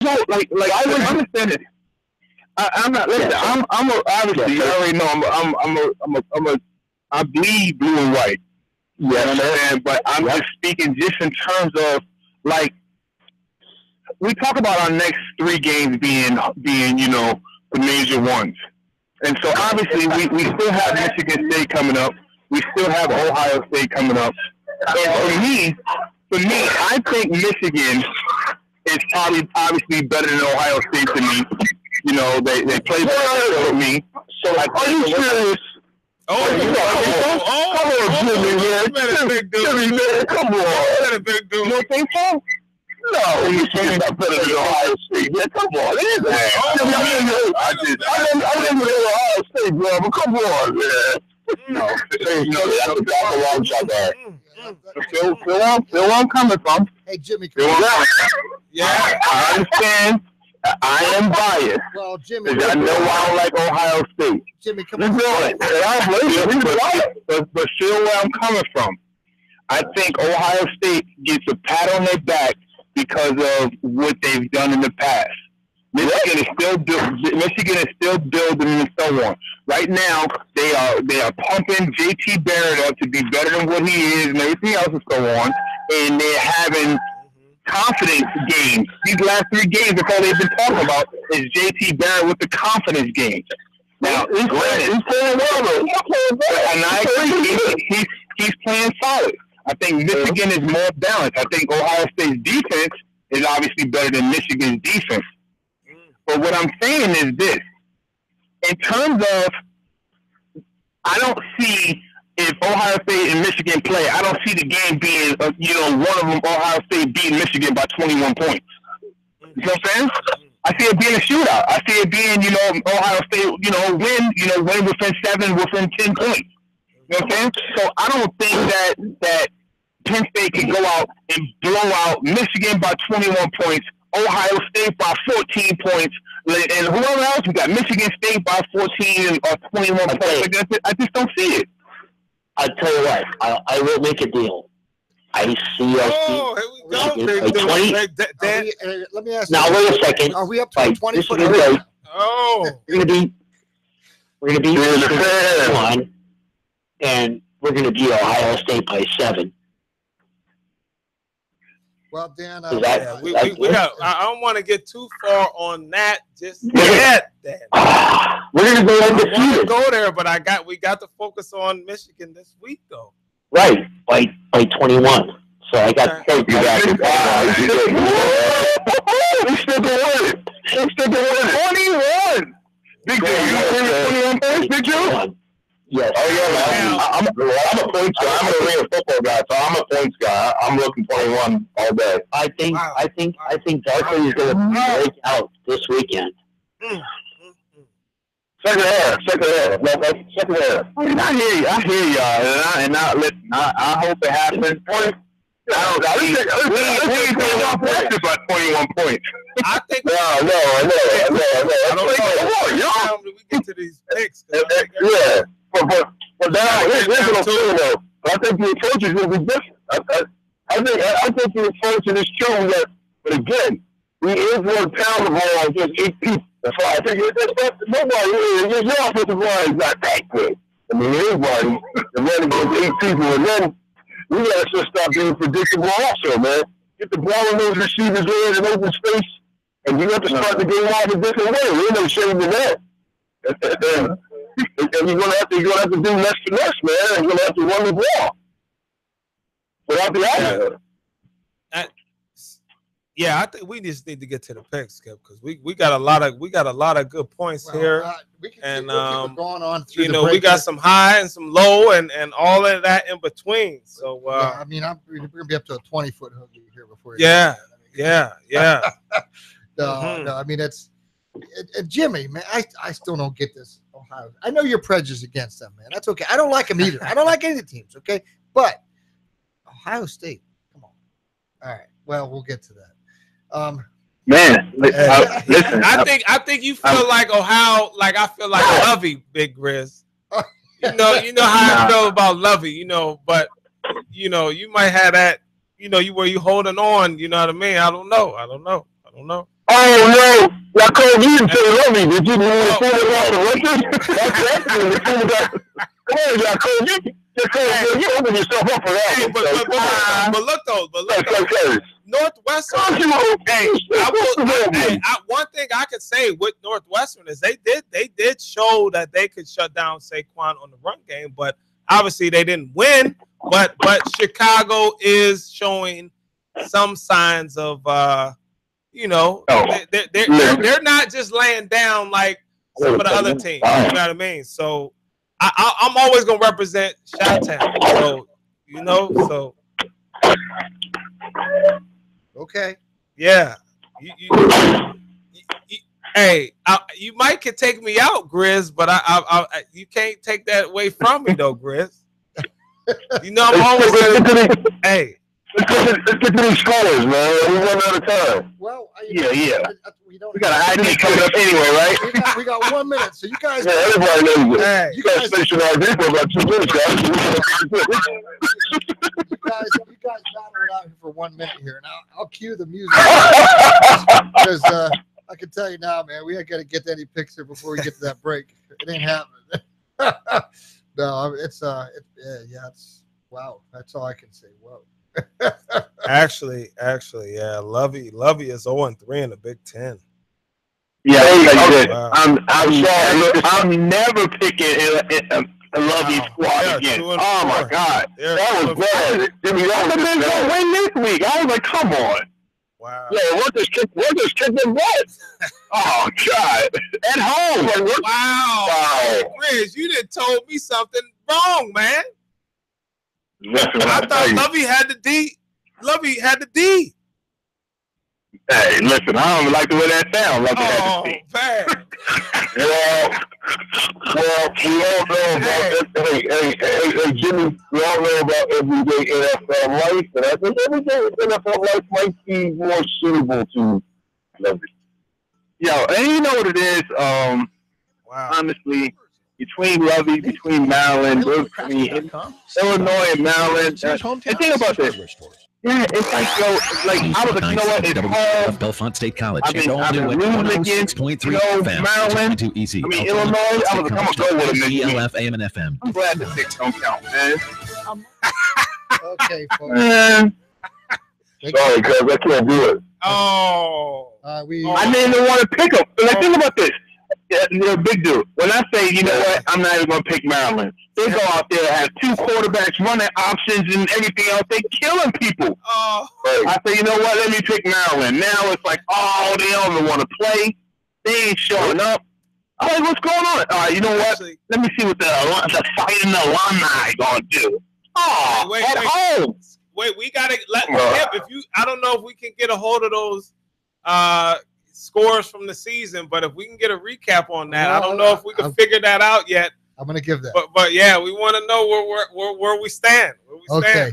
no, I would understand it. I'm not. Listen, obviously you already know I bleed blue and white. You understand? But I'm just speaking just in terms of like we talk about our next three games being the major ones, and so obviously we still have Michigan State coming up. We still have Ohio State coming up. And for me, I think Michigan is probably obviously better than Ohio State to me. They play better with me. So like, are you serious? Come on, Jimmy, man. Jimmy, man, come on. You don't think so? No, Michigan's not better than Ohio State. Man, come on, it is. I didn't with Ohio State, bro, but come on, man. No, that's the wrong shot there. Feel where I'm coming from. Hey, Jimmy. Yeah, I understand. I am biased. Well, Jimmy. I know I don't like Ohio State. Jimmy, come on. But feel where I'm coming from. I think Ohio State gets a pat on their back because of what they've done in the past. Michigan is still building and so on. Right now, they are pumping JT Barrett up to be better than what he is and everything else is so on. And they're having confidence games. These last three games, that's all they've been talking about is JT Barrett with the confidence games. Now, he's playing well, though. And I agree. He's playing solid. I think Michigan is more balanced. I think Ohio State's defense is obviously better than Michigan's defense. But what I'm saying is this. In terms of, I don't see if Ohio State and Michigan play, I don't see the game being, one of them, Ohio State beating Michigan by 21 points. You know what I'm saying? I see it being a shootout. I see it being, Ohio State, win within 7, within 10 points. You know what I'm saying? So I don't think that Penn State can go out and blow out Michigan by 21 points, Ohio State by 14 points, and whoever else we got, Michigan State by 14 or 21 points. I just don't see it. I tell you what, I will make a deal. I see us. Oh, here we go. 20. Let me ask you. Now wait a second. Are we up to 20 foot? Oh, we're gonna be one, and we're gonna beat Ohio State by 7. Well, Dan, we got. I don't want to get too far on that just yet. Dan. We're gonna go undefeated. Go there, but we got to focus on Michigan this week, though. Right, by 21. So I got to take you back. We still going. 21. Big Joe, you 21 points, Big Joe? Yes. Oh yeah, I'm a points guy. I'm an arena football guy, so I'm a points guy. I'm looking 21 all day. I think Barkley is going to break out this weekend. Second half. I hear y'all, and I hope it happens. We ain't by 21 points. I think. No. I don't know. We get to these picks. Yeah. But now, here's what I'm saying, though. I think the approach is going to be different. I think the approach is true that, but again, we is one pound of ball against 8 people. That's why I think nobody, your offensive line is not that good. I mean, everybody is running against 8 people, and then we got to just stop being predictable also, man. Get the ball in those receivers there in open space, and you have to start the game off a different way. There ain't no shame in that. And you're gonna have to do less finesse, man. And you're gonna have to run the ball without the offense. Yeah, I think we just need to get to the picks, Skip, because we got a lot of good points here, and going on through we got some high and some low and all of that in between. So I mean, we're gonna be up to a 20-foot hoodie here before. Yeah. No, I mean it's Jimmy, man. I still don't get this. Ohio. I know you're prejudiced against them, man. That's okay. I don't like them either. I don't like any of the teams. Okay, but Ohio State, come on. All right. Well, we'll get to that. Man, listen. I think you feel like Ohio, like I feel like Lovey, Big Grizz. You know how I feel about Lovey. But you might have that. You holding on. You know what I mean? I don't know. Oh no, y'all called you and say Lovey. Did you want to say it off the record? Come on, y'all called you. You open yourself up for that. Hey, but look though, Northwestern. One thing I could say with Northwestern is they did show that they could shut down Saquon on the run game, but obviously they didn't win. But Chicago is showing some signs of they're not just laying down like some of the other teams. You know what I mean? So I'm always gonna represent Chi-Town. So Okay. Yeah. Hey, you might could take me out, Grizz, but I you can't take that away from me though, Grizz. I'm always hey. Let's get to these scores, man. We run out of time. Well, yeah. We got an ID coming up anyway, right? We got 1 minute, so you guys. Yeah, everybody knows it. Hey, you guys finish your ID for about 2 minutes, guys. You guys battle it out here for 1 minute here, and I'll cue the music because I can tell you now, man, we ain't got to get any picture before we get to that break. It ain't happening. No, it's wow. That's all I can say. Whoa. Actually, yeah. Lovey is 0-3 in the Big Ten. Yeah, Wow. I'm never picking a Lovey squad again. Oh my God, that was bad. Jimmy, that was gonna win this week. I was like, come on. Wow. Yeah, what does kick them what? Oh God, at home. Like, Wow. Grizz, you done told me something wrong, man. I thought Lovey had the D. Lovey had the D. Hey, listen, I don't like the way that sounds. Lovey had the D. Bad. Well, we all know about hey, Jimmy. We all know about everyday NFL life, and I think everyday NFL life might be more suitable to Lovey. Yo, and you know what it is? Wow. Honestly, between Lovey, between Maryland, Illinois and Maryland. And think about this. Yeah, it's like, yo, I was like, you know what? It's home. Bellefonte State College. I've been rooting against, Maryland. WEZ. I mean, Illinois. I'm gonna go with them. CLF, AM, and FM. I'm glad the six don't count, man. Okay, folks. Sorry, cuz I can't do it. Oh. I didn't even want to pick them. But think about this. Big dude. When I say, you know what, I'm not even going to pick Maryland. They go out there and have 2 quarterbacks, running options and everything else. They killing people. Oh. I say, you know what, let me pick Maryland. Now it's like, oh, they don't even want to play. They ain't showing up. I'm like, what's going on? All right, you know what? Let me see what the fighting alumni going to do. Oh, wait, at home. Wait, we got to let I don't know if we can get a hold of those scores from the season, but if we can get a recap on that, I don't know if we can figure that out yet. I'm gonna give that. But yeah, we want to know where we stand. Okay,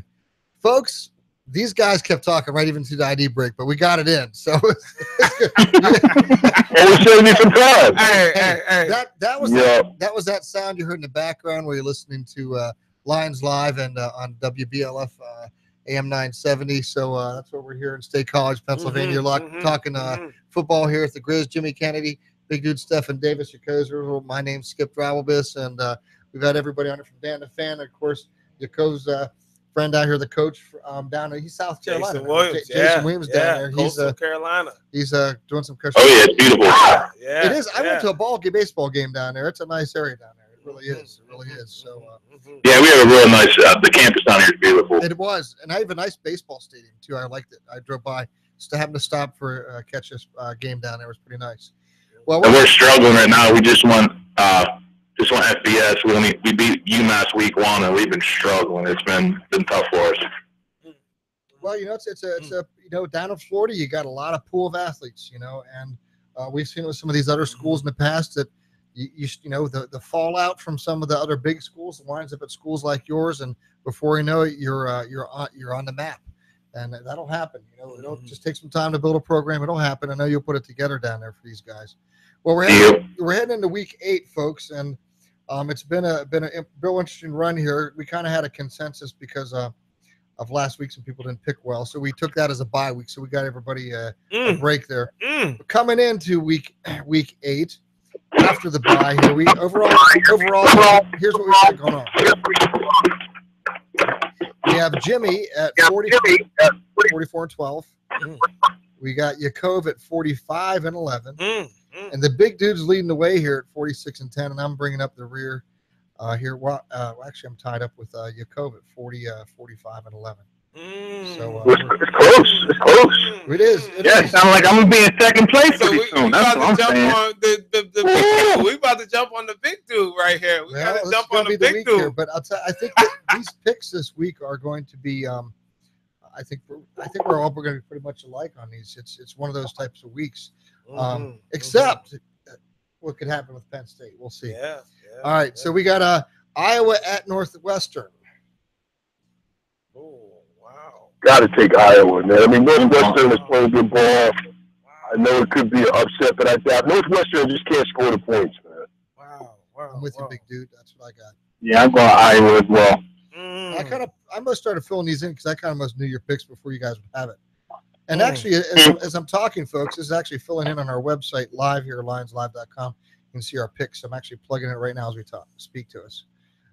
folks, these guys kept talking right even through the ID break, but we got it in. So And we saved you some time. Hey. That was that sound you heard in the background where you're listening to Lions Live and on WBLF AM 970. So that's what we're here in State College, Pennsylvania. Talking football here at the Grizz. Jimmy Kennedy, Big Dude Stephen Davis, Yakoza. My name's Skip Drabelbis, and we've got everybody on it from Dan the Fan. Of course, Yako's friend out here, the coach down there. He's South Carolina. Jason Williams down there. He's Carolina. He's doing some Christmas. Oh yeah, it's beautiful. Yeah, it is. I went to a baseball game down there. It's a nice area down there. It really is. It really is. So yeah, we have a real nice. The campus down here is beautiful. It was, and I have a nice baseball stadium too. I liked it. I drove by. Just happened to stop for catch this game down there. It was pretty nice. Well, and we're struggling right now. We just won FBS. We beat UMass week 1, and we've been struggling. It's been tough for us. Well, it's a down in Florida, you got a lot of pool of athletes, and we've seen it with some of these other schools in the past that the fallout from some of the other big schools winds up at schools like yours, and before you know it, you're on the map, and that'll happen. It'll just take some time to build a program. It'll happen. I know you'll put it together down there for these guys. Well, we're heading into week 8, folks, and it's been a real interesting run here. We kind of had a consensus because of last week. Some people didn't pick well, so we took that as a bye week. So we got everybody a break there. Coming into week 8 after the bye here, we overall here's what we got going on. We have Jimmy at 44-12. We got Yakov at 45-11. And the big dude's leading the way here at 46-10, and I'm bringing up the rear here. Well, actually, I'm tied up with Yakov at 45-11. So it's close. It's close. It is. Sounds like I'm gonna be in second place pretty soon. That's what I'm saying. We about to jump on the big dude right here. We got to jump on the big dude. Here, but I think that these picks this week are going to be. I think we're all going to be pretty much alike on these. It's one of those types of weeks. Except what could happen with Penn State. We'll see. Yeah. All right. So we got Iowa at Northwestern. Oh, wow. Got to take Iowa, man. I mean, Northwestern is playing good ball. I know it could be an upset, but I doubt Northwestern just can't score the points, man. Wow. I'm with you, big dude. That's what I got. Yeah, I'm going Iowa as well. I must start filling these in because I kind of must knew your picks before you guys would have it. And actually, as I'm talking, folks, this is actually filling in on our website live here, lionslive.com. You can see our picks. I'm actually plugging it right now as we speak to us.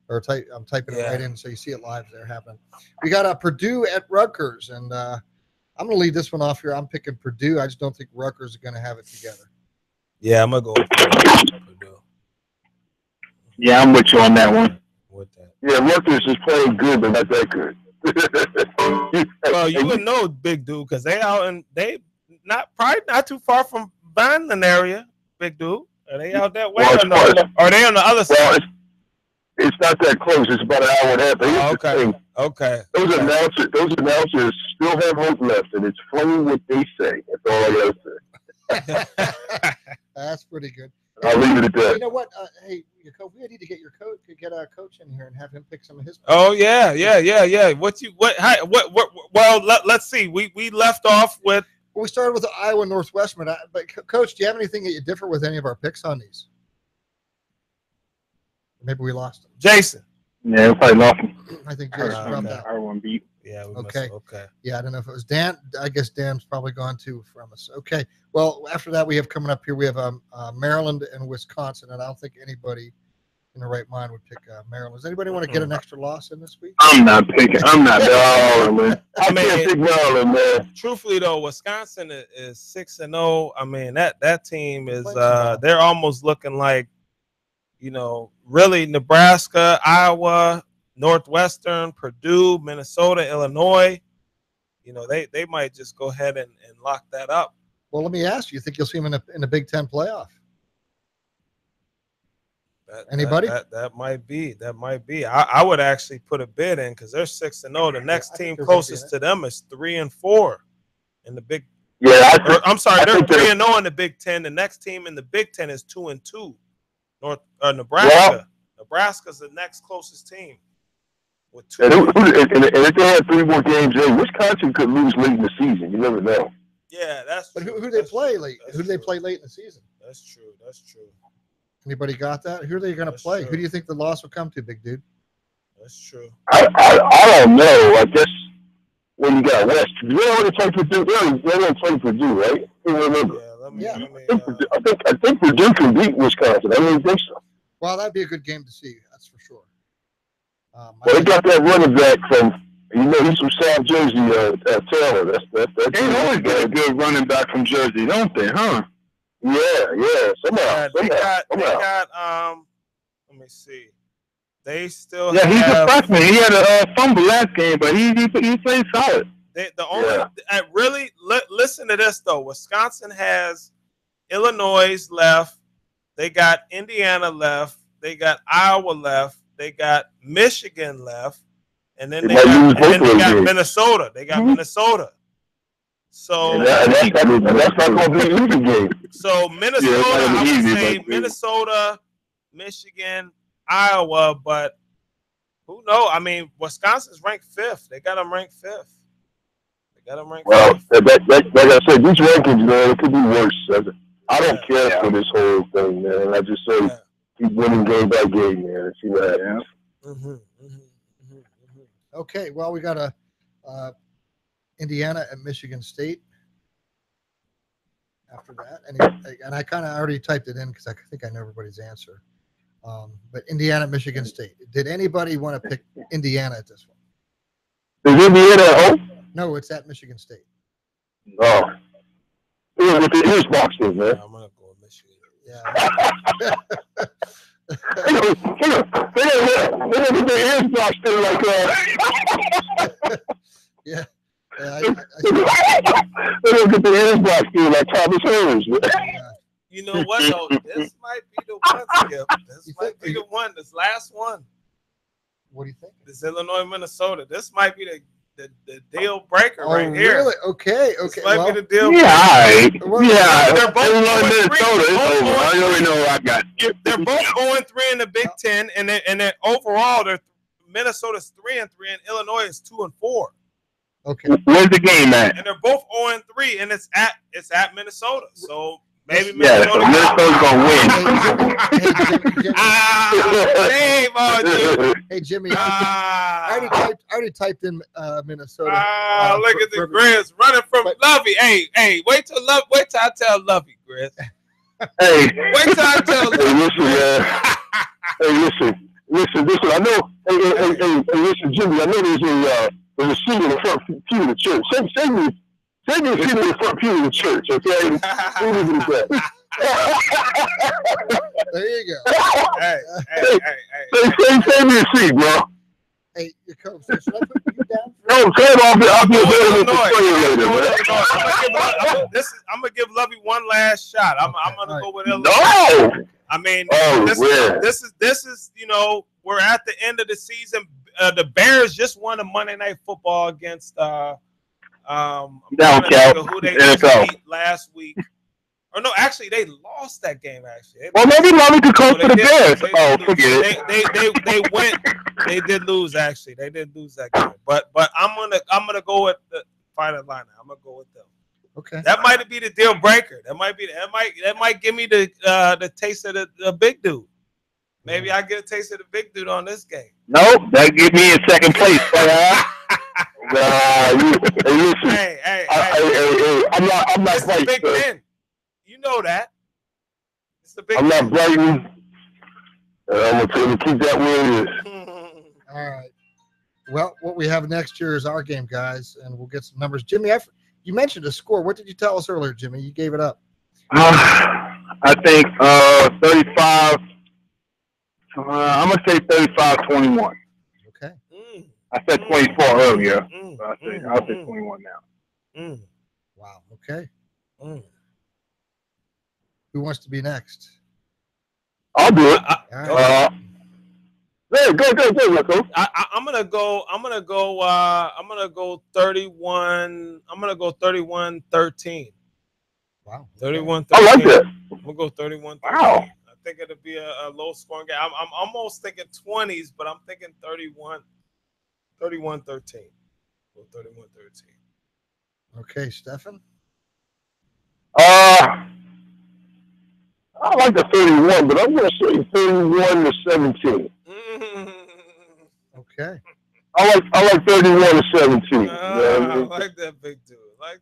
Or I'm typing it right in so you see it live there happening. We got Purdue at Rutgers, and I'm going to lead this one off here. I'm picking Purdue. I just don't think Rutgers is going to have it together. Yeah, I'm going to go with Purdue. Yeah, I'm with you on that one. With that. Yeah, Rutgers is playing good, but not that good. Well, you would know, big dude, because they probably not too far from Vineland area, big dude. Are they out that way? Or are they on the other side? Well, it's not that close. It's about an hour and a half. But here's the thing. Okay. Those announcers still have hope left, and it's funny what they say. That's all I gotta say. That's pretty good. I'll leave it at that. You know what? Hey, we need to get get our coach in here and have him pick some of his. Oh yeah. Well, let's see. We left off with. Well, we started with the Iowa Northwestern, but Coach, do you have anything that you differ with any of our picks on these? Maybe we lost him. Jason. Yeah, we probably lost him. I think Jason dropped out. Our beat. Yeah. Okay. Okay. Yeah, I don't know if it was Dan. I guess Dan's probably gone too from us. Okay. Well, after that, we have coming up here. We have Maryland and Wisconsin, and I don't think anybody in the right mind would pick Maryland. Does anybody want to get an extra loss in this week? I'm not picking. I'm not. I can't pick Maryland, man. Truthfully, though, Wisconsin is 6-0. I mean, that team is they're almost looking like, really Nebraska, Iowa, Northwestern, Purdue, Minnesota, Illinois. They might just go ahead and lock that up. Well, let me ask you. You think you'll see them in the Big Ten playoff? Anybody? That might be. That might be. I would actually put a bid in because they're 6-0. The next team closest to them is 3-4 in the Big. Yeah, I'm sorry, they're 3-0 in the Big Ten. The next team in the Big Ten is 2-2. Nebraska. Well, Nebraska's the next closest team with 2. And if they had 3 more games in, Wisconsin could lose late in the season. You never know. Yeah, that's true. But who do they play late? Who do they play late in the season? That's true. Anybody got that? Who are they going to play? True. Who do you think the loss will come to, big dude? That's true. I don't know. I guess when you got West, they already played Purdue. They already played Purdue, right? I don't remember. I think Purdue can beat Wisconsin. I don't think so. Well, that'd be a good game to see. That's for sure. Well, they got that running back from, he's from South Jersey, Taylor. That's They always get a good running back from Jersey, don't they? Huh? Yeah. Somehow. They got. Let me see. They still. Yeah, he's a freshman. He had a fumble last game, but he played solid. Really listen to this though. Wisconsin has Illinois left. They got Indiana left. They got Iowa left. They got Michigan left, and then they got Minnesota. They got Minnesota. So that's not going to be an easy game. So Minnesota, I would say Minnesota, Michigan, Iowa, but who knows? I mean, Wisconsin's ranked 5th. They got them ranked 5th. Well, like I said, these rankings, man, it could be worse. I don't care for this whole thing, man. I just say keep winning game by game, man. See what happens. Okay, well, we got a Indiana at Michigan State. After that, and I kind of already typed it in because I think I know everybody's answer. But Indiana, Michigan State. Did anybody want to pick Indiana at this one? Is Indiana at home? No, it's at Michigan State. Oh. Yeah, with the ears boxed in, man. I'm gonna go with Michigan. Yeah. They don't get their ears boxed in like Yeah. They don't get their ears boxed in like Thomas Hearns. You know what though? This might be the one, Skip. This might be the one. This last one. What do you think? This Illinois, Minnesota. This might be the deal breaker right here. Really? Okay. This might be the deal breaker. Yeah, They're both Illinois, Minnesota. I already know I got. They're both 0-3 in the Big Ten, and then overall, Minnesota's 3-3, and Illinois is 2-4. Okay. Where's the game at? And they're both 0-3, and it's at Minnesota. So maybe Minnesota's gonna win. Hey Jimmy, I already typed in Minnesota. Look at the Grizz running from Lovey. Hey, wait till I tell Lovey, Grizz. Hey, wait till I tell Lovey. Listen. I know. Hey, listen, Jimmy. I know there's a seat in the front pew of the church. Send me a seat in the front pew of the church, okay? There you go. Hey. Send me a seat, bro. Hey, your coach, should I put you down? No, I'll be available for you later, man. I'm gonna give Lovey one last shot. I'm gonna go with Illinois. No. I mean, this is we're at the end of the season. The Bears just won a Monday Night Football against who they beat last week. Or no, actually, they lost that game. Actually, well, maybe Lovey could coach for the Bears. Forget it. They went. They did lose. Actually, they did lose that game. But I'm gonna go with the final line. I'm gonna go with them. Okay. That might be the deal breaker. That might give me the taste of the big dude. Maybe I get a taste of the big dude on this game. Nope, that give me in second place. Listen. Hey. I'm not it's the Big Ten. You know that. It's the Big I'm Ten. not bragging. I'm going to keep that where it is. All right. Well, what we have next year is our game, guys, and we'll get some numbers. Jimmy, you mentioned a score. What did you tell us earlier, Jimmy? You gave it up. I think 35. I'm going to say 35-21. Okay. I said 24 earlier. I'll say 21 now. Wow. Okay. Who wants to be next? I'll do it. Go. I'm gonna go 31. I'm gonna go 31-13. Wow. 31-13. I like that. I'm gonna go 31-13. Wow. I think it'll be a low scoring game. I'm almost thinking 20s, but I'm thinking 31-13. Go 31-13. Okay, Stefan. I like the 31, but I'm going to say 31-17. Okay. I like 31-17. I like that big dude. I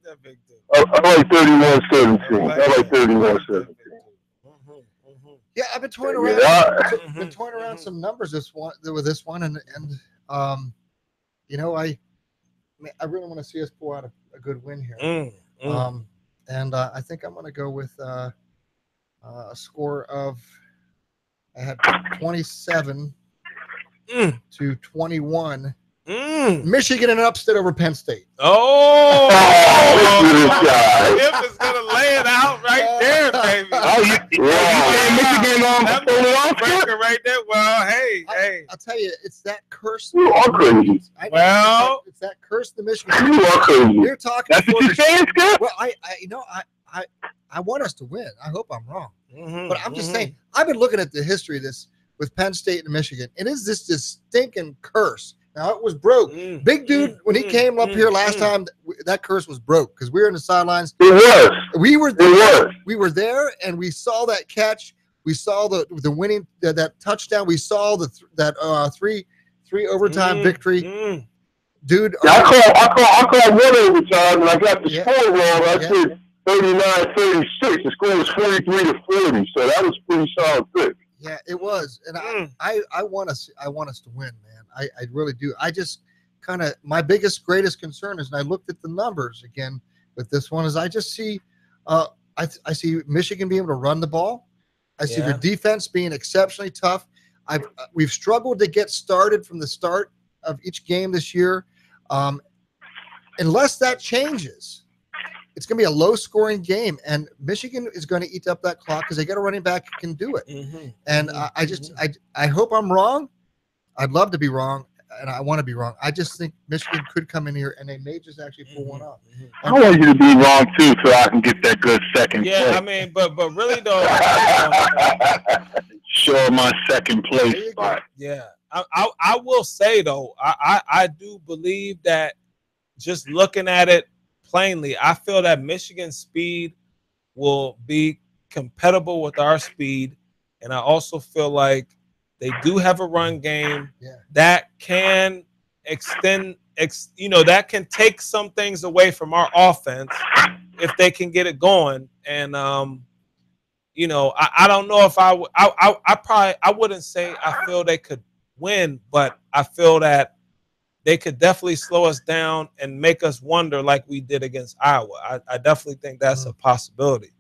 like 31-17. I like 31-17. Yeah, I've been toying around. Been toying around some numbers with this one, and I really want to see us pull out a good win here. And I think I'm going to go with a score of 27 to 21. Michigan and upset over Penn State. Oh, Skip is gonna lay it out right there, baby. Michigan on breaker right there. Well, hey. I'll tell you, it's that curse. You are crazy. It's that curse the Michigan. You are crazy. You're talking. That's what you're saying, Skip? Well, I want us to win. I hope I'm wrong, but I'm just saying. I've been looking at the history of this with Penn State and Michigan. It is this stinking curse. Now it was broke. Big dude, when he came up here last time, that curse was broke because we were in the sidelines. It was. We were there. We were there, and we saw that catch. We saw the winning that touchdown. We saw that three overtime victory. dude. Yeah, I called one overtime, and I got the score wrong. I said 39-36. The score was 43-40, so that was pretty solid pick. Yeah, it was, and I want us to win, man. I really do. I just kind of my greatest concern is, and I looked at the numbers again with this one, is I just see, I see Michigan being able to run the ball. I see their defense being exceptionally tough. We've struggled to get started from the start of each game this year. Unless that changes, it's going to be a low-scoring game, and Michigan is going to eat up that clock because they got a running back who can do it. And I hope I'm wrong. I'd love to be wrong, and I want to be wrong. I just think Michigan could come in here, and they may just actually pull one off. I want you to be wrong, too, so I can get that good second place. I mean, but really, though. Sure, my second place spot. Yeah. I will say, though, I do believe that just looking at it plainly, I feel that Michigan's speed will be compatible with our speed. And I also feel like they do have a run game that can extend, that can take some things away from our offense if they can get it going. And, I don't know if I wouldn't say I feel they could win, but I feel that they could definitely slow us down and make us wonder like we did against Iowa. I definitely think that's a possibility.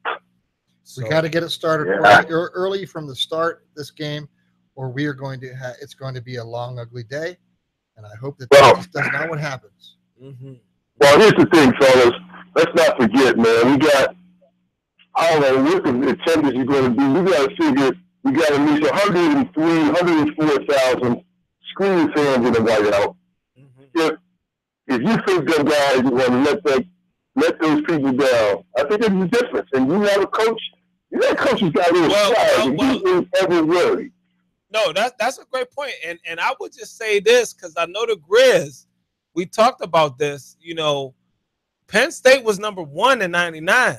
We got to get it started early from the start this game, or we are going to it's going to be a long, ugly day. And I hope that that's not what happens. Well, here's the thing, fellas. Let's not forget, man. We got, I don't know what the attendance is going to be. We got to figure we got at least 104,000 screaming fans in the whiteout. If you think them guys are going to let those people down, I think there's a difference. And you have a coach. That coach has got a little swag, and he ain't ever worried. No, that's a great point. And I would just say this, because I know the Grizz, we talked about this, Penn State was number 1 in 99.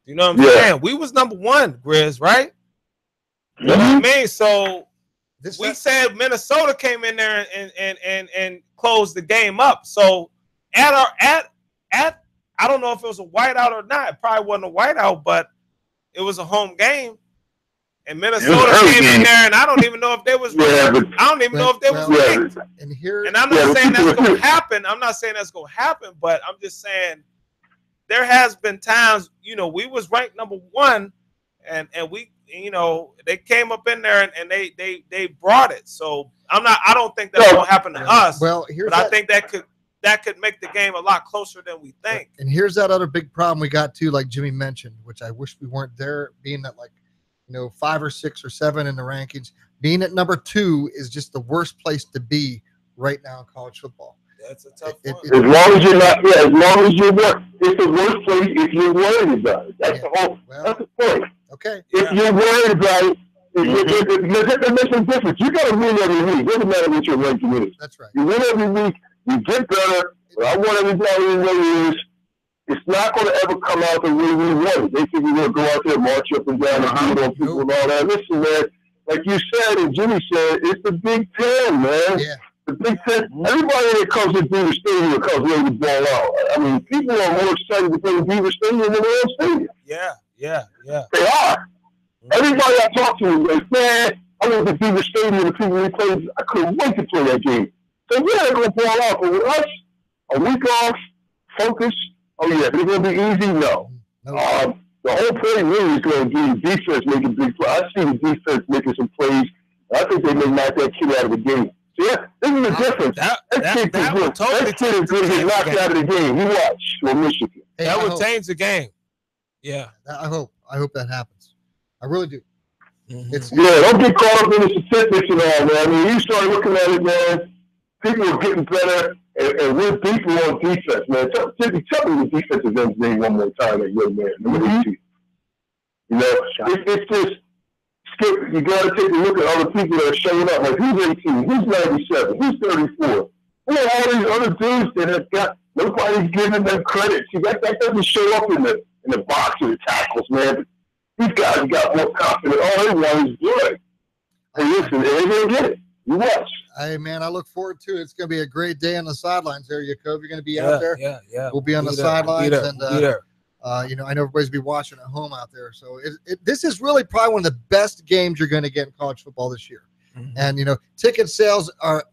You know what I'm saying? We was number 1, Grizz, right? You know what I mean? So we said Minnesota came in there and closed the game up. So at I don't know if it was a whiteout or not. It probably wasn't a whiteout, but it was a home game. And Minnesota came in there, and I don't even know if they was ranked. I don't even know if they was ranked. And I'm not saying that's going to happen. I'm not saying that's going to happen, but I'm just saying there has been times, we was ranked number 1, and we, they came up in there and they brought it. So I don't think that's going to happen to us. Well, but I think that could make the game a lot closer than we think. And here's that other big problem we got too, like Jimmy mentioned, which I wish we weren't there, being that 5 or 6 or 7 in the rankings. Being at number 2 is just the worst place to be right now in college football. That's a tough one. As long as you're not, as long as you're it's the worst place if you're worried about it. That's the whole. That's the point. Okay. If you're worried about it, it makes a difference. You got to win every week. It doesn't matter what your ranking is. That's right. You win every week. You get better. But I want everybody to know it's not going to ever come out the way we want it. They think we're going to go out there, march up and down and beat on people and all that. Listen, man, like you said and Jimmy said, it's the Big Ten, man. Yeah. The Big Ten. Everybody that comes to Beaver Stadium comes ready to ball out. I mean, people are more excited to play in Beaver Stadium than their own stadium. Yeah. They are. Everybody I talk to is like, man, I went to Beaver Stadium, the people we played, I couldn't wait to play that game. So yeah, they're going to ball out. But with us, a week off, focus. Oh yeah, is it going to be easy? No. The whole point really is going to be defense making big plays. I see the defense making some plays. I think they may knock that kid out of the game. So yeah, this is the difference. That kid is going to get knocked out of the game. You watch for Michigan. Hey, that would change the game. Yeah. I hope that happens. I really do. Don't get caught up in the statistics and all, man. I mean, you start looking at it, man. People are getting better, and we're deeper on defense, man. Tell me the defensive ends name one more time, that young man. It's just, Skip, you got to take a look at other people that are showing up. Like, who's 18? Who's 97? Who's 34? Who are all these other dudes that have got, nobody's giving them credit. See, that doesn't show up in the box of the tackles, man. These guys got more confidence. All they want is good. Hey, listen, they're going to get it. You watch. Hey, man, I look forward to it. It's going to be a great day on the sidelines there, Jacob. You're going to be out there. Yeah. We'll be on the sidelines. And you know, I know everybody's be watching at home out there. So this is really probably one of the best games you're going to get in college football this year. Mm-hmm. And, you know, ticket sales are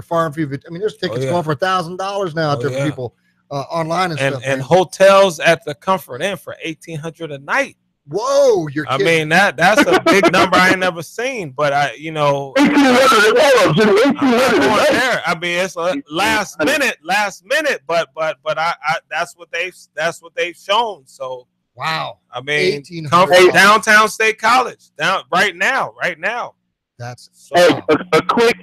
far and few. I mean, there's tickets going for $1,000 now out there for people online and stuff. And hotels at the Comfort Inn for $1,800 a night. Whoa, you're kidding. I mean, that's a big number I ain't never seen, but I mean, it's a last minute, but that's what they've shown. So wow. I mean, Comfort, downtown State College, right now. That's so a quick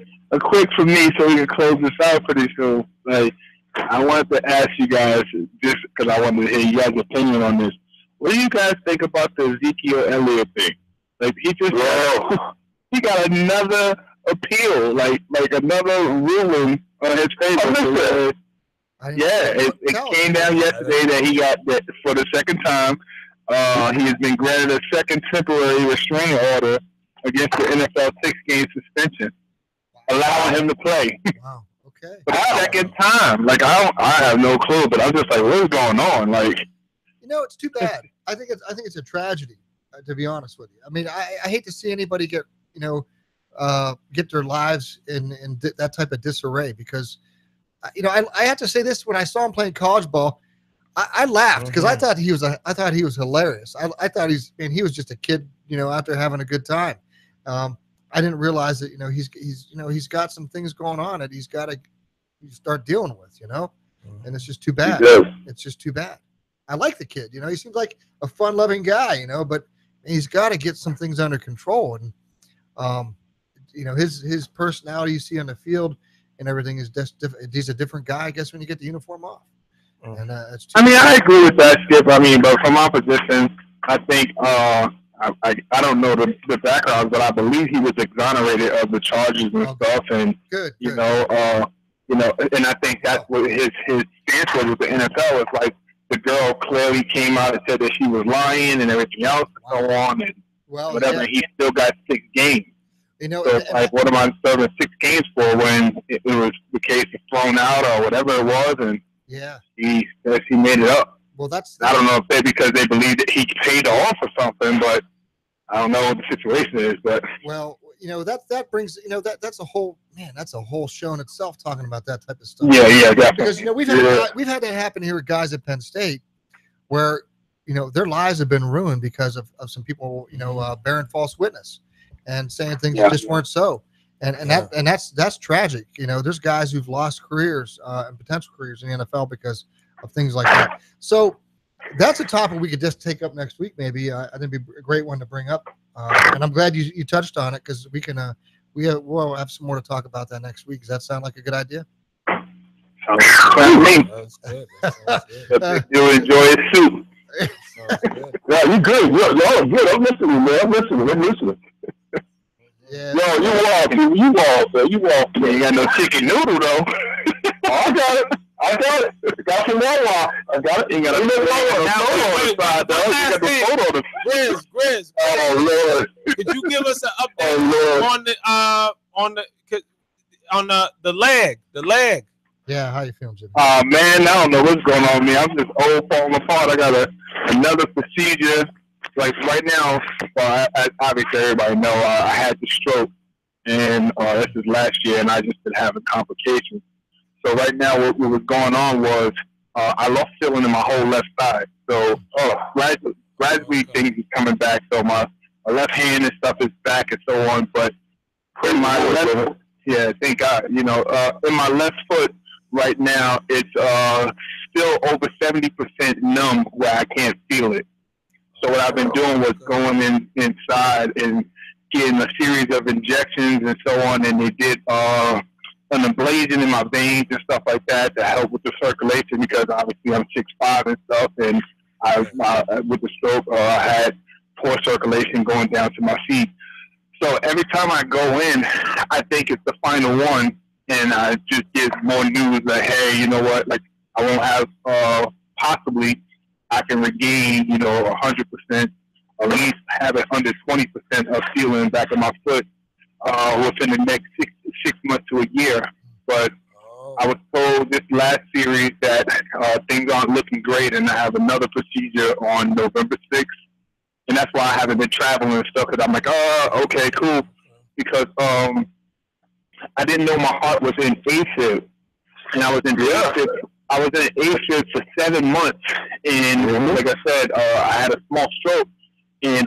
for me, so we can close this out for this show. Like, I wanted to ask you guys, just because I wanted to hear you guys' opinion on this. What do you guys think about the Ezekiel Elliott thing? Like, he got another appeal, like another ruling on his favor. It came down yesterday that he got that for the second time. He has been granted a second temporary restraining order against the NFL 6-game suspension, allowing him to play. Wow. Okay. For the second time. Like, I have no clue, but I'm just like, what is going on? Like, you know, it's too bad. I think it's a tragedy, to be honest with you. I mean, I hate to see anybody get their lives in that type of disarray, because, you know, I have to say this: when I saw him playing college ball, I laughed because I thought he was hilarious. I thought he was just a kid, you know, out there having a good time. I didn't realize that, you know, he's got some things going on that he's got to start dealing with, you know, and it's just too bad. It's just too bad. I like the kid, you know, he seems like a fun loving guy, you know, but he's got to get some things under control. And, you know, his personality you see on the field and everything is he's a different guy, I guess, when you get the uniform off. And I agree with that, Skip. I mean, but from my position, I think, I don't know the background, but I believe he was exonerated of the charges and stuff. And, you know, and I think that's what his stance was with the NFL. It's like, the girl clearly came out and said that she was lying and everything else and so on, and whatever. He still got 6 games. You know, so like, what am I serving 6 games for when it was the case of thrown out or whatever it was? And he made it up. Well, I don't know if because they believe that he paid off or something, but I don't know what the situation is. But you know, that brings, you know, that's a whole show in itself, talking about that type of stuff. Yeah, definitely. Because, you know, we've had that happen here with guys at Penn State, where, you know, their lives have been ruined because of some people, you know, bearing false witness and saying things that just weren't so. And that's tragic. You know, there's guys who've lost careers and potential careers in the NFL because of things like that. So that's a topic we could just take up next week, maybe. I think it'd be a great one to bring up. And I'm glad you touched on it, because we can we'll have some more to talk about that next week. Does that sound like a good idea? Sounds good. You'll enjoy it too. Yeah, you good. You're good. I'm listening, man. I'm listening. Yeah. No, you walk. You ain't got no chicken noodle though. I got it. Got some Wawa. I got it. You got a photo on the side, though. You got the photo. Grizz. Oh Lord. Could you give us an update on the leg? The leg. Yeah, how you feeling, Jimmy? Man, I don't know what's going on with me. I'm just old, falling apart. I got another procedure. Like right now, obviously everybody know I had the stroke, and this is last year, and I just been having complications. So right now, what was going on was I lost feeling in my whole left side. So gradually things is coming back. So my left hand and stuff is back and so on. But in my left, thank God. You know, in my left foot right now, it's still over 70% numb where I can't feel it. So what I've been doing was going inside and getting a series of injections and so on, and they did an ablation in my veins and stuff like that to help with the circulation, because obviously I'm 6'5" and stuff, and with the stroke I had poor circulation going down to my feet. So every time I go in, I think it's the final one, and I just get more news like, hey, you know what, like I won't have possibly I can regain, 100%, at least have it under 20% of feeling back in my foot within the next 6 months to a year. But I was told this last series that things aren't looking great, and I have another procedure on November 6th. And that's why I haven't been traveling and stuff, because I'm like, oh, okay, cool. Because I didn't know my heart was in AFib. And I was in AFib. I was in AFib for 7 months. And like I said, I had a small stroke. And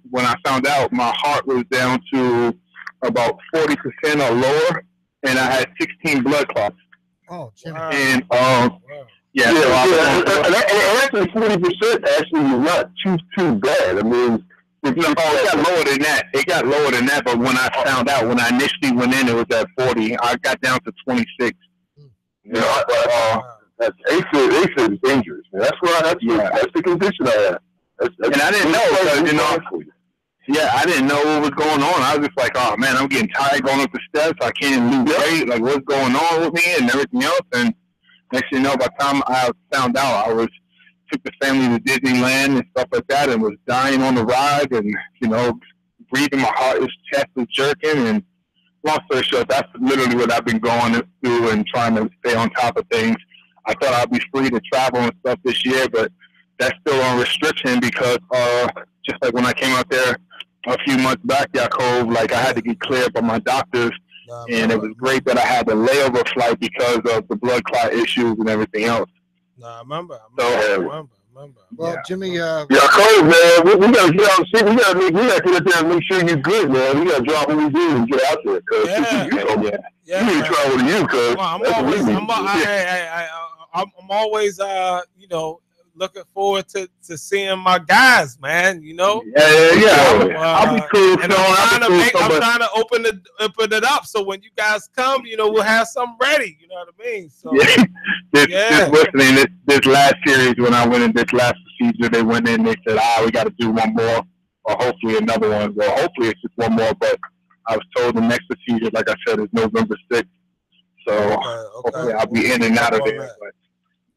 when I found out, my heart was down to about 40% or lower. And I had 16 blood clots. Oh, Jimmy. And and actually 40% actually is not too bad. I mean, it got lower than that. It got lower than that, but when I found out, when I initially went in, it was at 40. I got down to 26. You know, that's AFib is dangerous, man. That's the condition I have. And I didn't know, because, you know. Yeah, I didn't know what was going on. I was just like, oh man, I'm getting tired going up the steps. I can't lose weight. Like, what's going on with me and everything else? And next thing you know, by the time I found out, I took the family to Disneyland and stuff like that, and was dying on the ride, and you know, breathing. My heart, chest was jerking. And long story short, that's literally what I've been going through and trying to stay on top of things. I thought I'd be free to travel and stuff this year, but that's still on restriction because just like when I came out there a few months back, Yaakov, like I had to get cleared by my doctors, and it was great that I had the layover flight because of the blood clot issues and everything else. I remember. Well, Jimmy, Yaakov, man, we gotta get out. We gotta get out there and make sure you're good, man. We gotta drop what we do and get out there, cause you need to travel to you, cause I'm always, you know, looking forward to seeing my guys, man. You know. I'll be cool. And I'm trying to open it up so when you guys come, you know, we'll have something ready. You know what I mean? So this last series, when I went in this last procedure, they went in. They said, we got to do one more, or hopefully another one. Well, hopefully it's just one more. But I was told the next procedure, like I said, is November 6th. So hopefully I'll be in and out of there.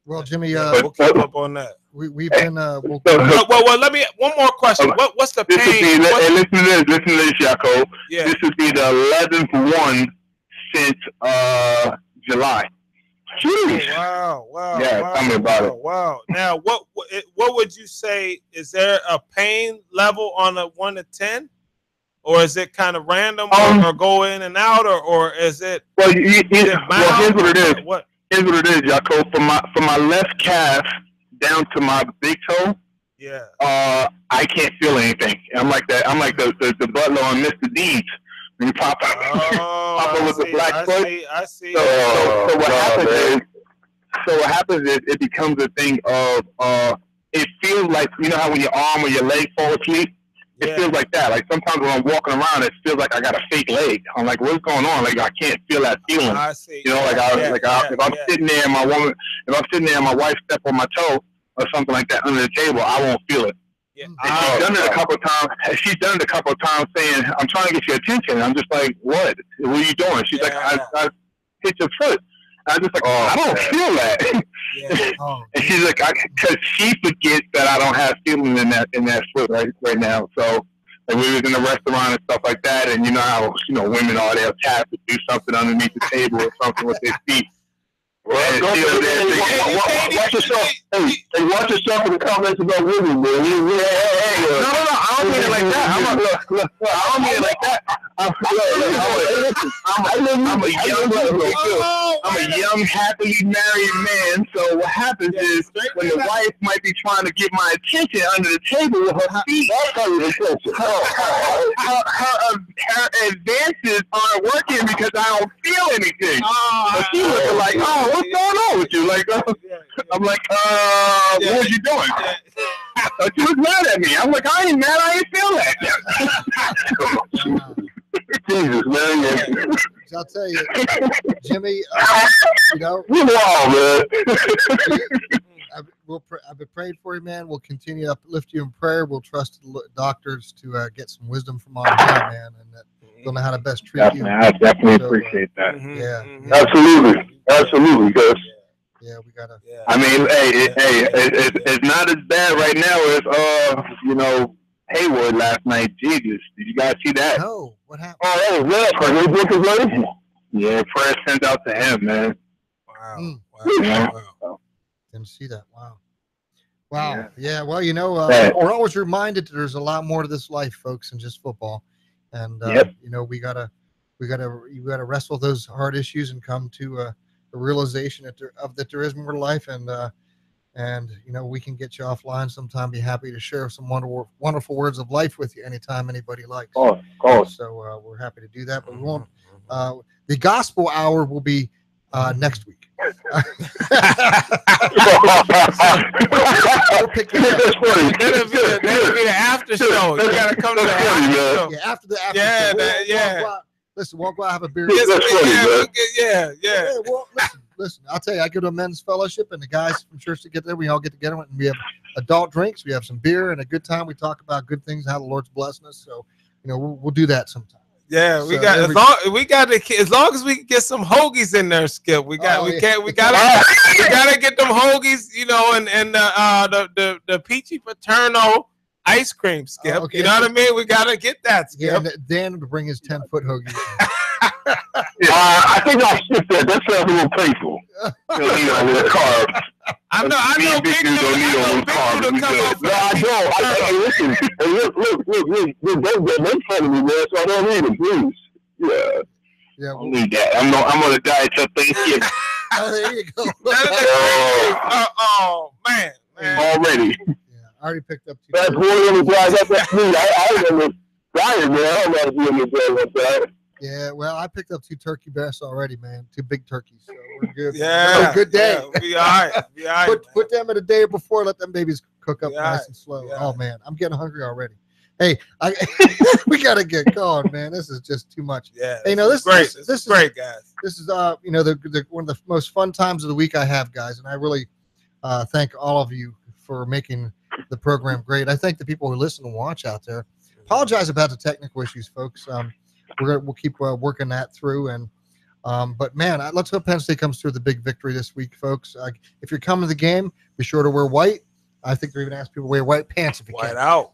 Well, Jimmy, we'll keep up on that. We've been. Well, let me one more question. What's the pain? Listen to this, Yaakov. Yeah. This would be the 11th one since July. Jeez. Wow. Yeah, tell me about it. Wow. Now, what would you say? Is there a pain level on a 1 to 10, or is it kind of random, or go in and out, or is it? Well, here's what it is. Here's what it is, Yaakov. From my left calf down to my big toe, I can't feel anything. I'm like that. I'm like the butler on Mr. Deeds. When you pop up with the black foot. I see. So what happens is it becomes a thing of it feels like, you know how when your arm or your leg fall asleep? It feels like that. Like sometimes when I'm walking around, it feels like I got a fake leg. I'm like, what's going on? Like I can't feel that feeling. I see. You know, if I'm sitting there and my wife step on my toe or something like that under the table, I won't feel it. Yeah. She's done it a couple of times. She's done it a couple of times, saying, "I'm trying to get your attention." I'm just like, "What? What are you doing?" She's like, "I hit your foot." I'm just like, I don't feel that. And she's like, because she forgets that I don't have feeling in that foot right now. So, like, we was in a restaurant and stuff like that, and you know how women are, they'll tap to do something underneath the table or something with their feet. Watch yourself. Hey, watch yourself in the comments about women, man. No, I don't mean it like that. I don't mean it like that. I'm a young, happily married man. So what happens is when the wife might be trying to get my attention under the table with her feet, her advances aren't working because I don't feel anything. So she looking like, what's going on with you? Like, I'm like, what was you doing? She was mad at me. I'm like, I ain't mad. I ain't feel that. Jesus, man. I'll tell you, Jimmy, We're wild, man. I've been praying for you, man. We'll continue to uplift you in prayer. We'll trust the doctors to get some wisdom from our God, man, and that they'll know how to best treat you. I definitely appreciate that. Absolutely, guys. Yeah, we gotta. I mean, hey, it's not as bad right now as Hayward last night. Jesus, did you guys see that? No, what happened? Oh, that was that. For his book is ready. Yeah, prayers sent out to him, man. Wow. Wow. Didn't see that. Wow. Yeah. Well, we're always reminded that there's a lot more to this life, folks, than just football. And we gotta wrestle with those hard issues and come to a realization that there is more to life. And we can get you offline sometime. Be happy to share some wonderful words of life with you anytime anybody likes. Oh, of course. So we're happy to do that. But we won't. The gospel hour will be next week. We'll pick that'll be the after show. You gotta come to the after show. Yeah, after the after show. Listen, we'll go out, have a beer. Yeah. Well, listen. I'll tell you, I go to a men's fellowship, and the guys from church that get there, we all get together, and we have adult drinks. We have some beer and a good time. We talk about good things, how the Lord's blessing us. So, we'll do that sometime. Yeah, as long as we can get some hoagies in there, Skip. We gotta get them hoagies, and the peachy paterno ice cream, Skip. Okay. You know what I mean? We gotta get that, Skip. Yeah, and Dan to bring his 10-foot hoagie. I think I'll skip that. That sounds a little painful. With carbs. I know big dude to come off. No, I don't. Look, don't make fun of me, man, so I don't need them, please. Yeah. I don't need that. I'm on a diet till Thanksgiving. Oh, there you go. Oh, man. Already. Yeah, I already picked up 2. That's one of the guys. That's me. I was on the diet, man. I don't know how to be on the diet. Yeah, well, I picked up 2 turkey breasts already, man. 2 big turkeys, so we're good. Yeah, good day. Yeah, be all right. Put them in a day before. Let them babies cook up nice and slow. Yeah. Oh man, I'm getting hungry already. Hey, we gotta get going, man. This is just too much. Yeah. Hey, this great. This is great, guys. This is the one of the most fun times of the week I have, guys, and I really thank all of you for making the program great. I thank the people who listen and watch out there. Apologize about the technical issues, folks. We'll keep working that through, and but man, let's hope Penn State comes through the big victory this week, folks. If you're coming to the game, be sure to wear white. I think they're even asking people to wear white pants if you can. White out.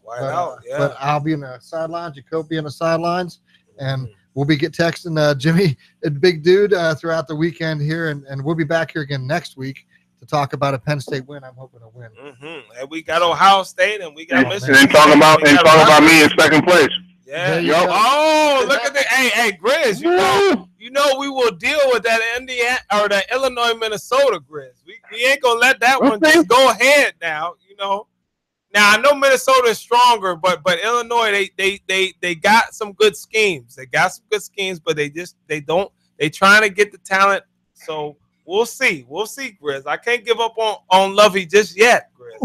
Yeah. But I'll be in the sidelines. Jacoby on the sidelines, and we'll be texting Jimmy and Big Dude throughout the weekend here, and we'll be back here again next week to talk about a Penn State win. I'm hoping to win. And we got Ohio State, and we got Michigan. And talking about me in second place. Yeah. Oh, look at that. Hey, Grizz, you know we will deal with that Indiana or that Illinois, Minnesota, Grizz. We ain't gonna let that one just go ahead now, Now I know Minnesota is stronger, but Illinois, they got some good schemes. They got some good schemes, but they trying to get the talent. So we'll see. We'll see, Grizz. I can't give up on Lovey just yet, Grizz.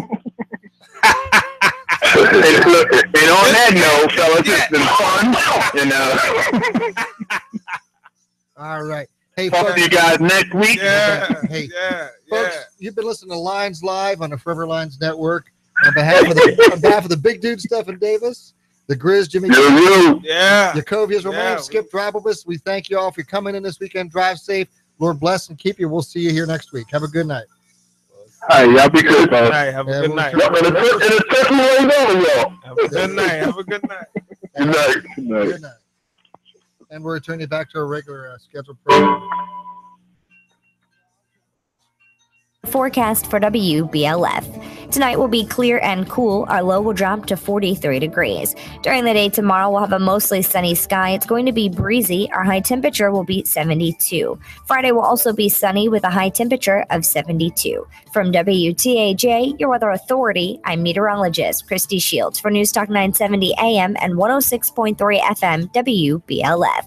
And on that note, fellas, it's been fun. All right. Hey, talk to you guys next week. Folks, you've been listening to Lions Live on the Forever Lions Network. On behalf of the Big Dude, Stephen Davis, the Grizz, Jimmy, Jacovius, Roman, Skip Drabobus, we thank you all for coming in this weekend. Drive safe. Lord bless and keep you. We'll see you here next week. Have a good night. All right, y'all be good, folks. Have a good night. Have a good night. Have a good night. Good night. And we're returning back to our regular scheduled program. Forecast for WBLF. Tonight will be clear and cool. Our low will drop to 43 degrees. During the day tomorrow, we'll have a mostly sunny sky. It's going to be breezy. Our high temperature will be 72. Friday will also be sunny with a high temperature of 72. From WTAJ, your weather authority, I'm meteorologist Christy Shields for News Talk 970 AM and 106.3 FM WBLF.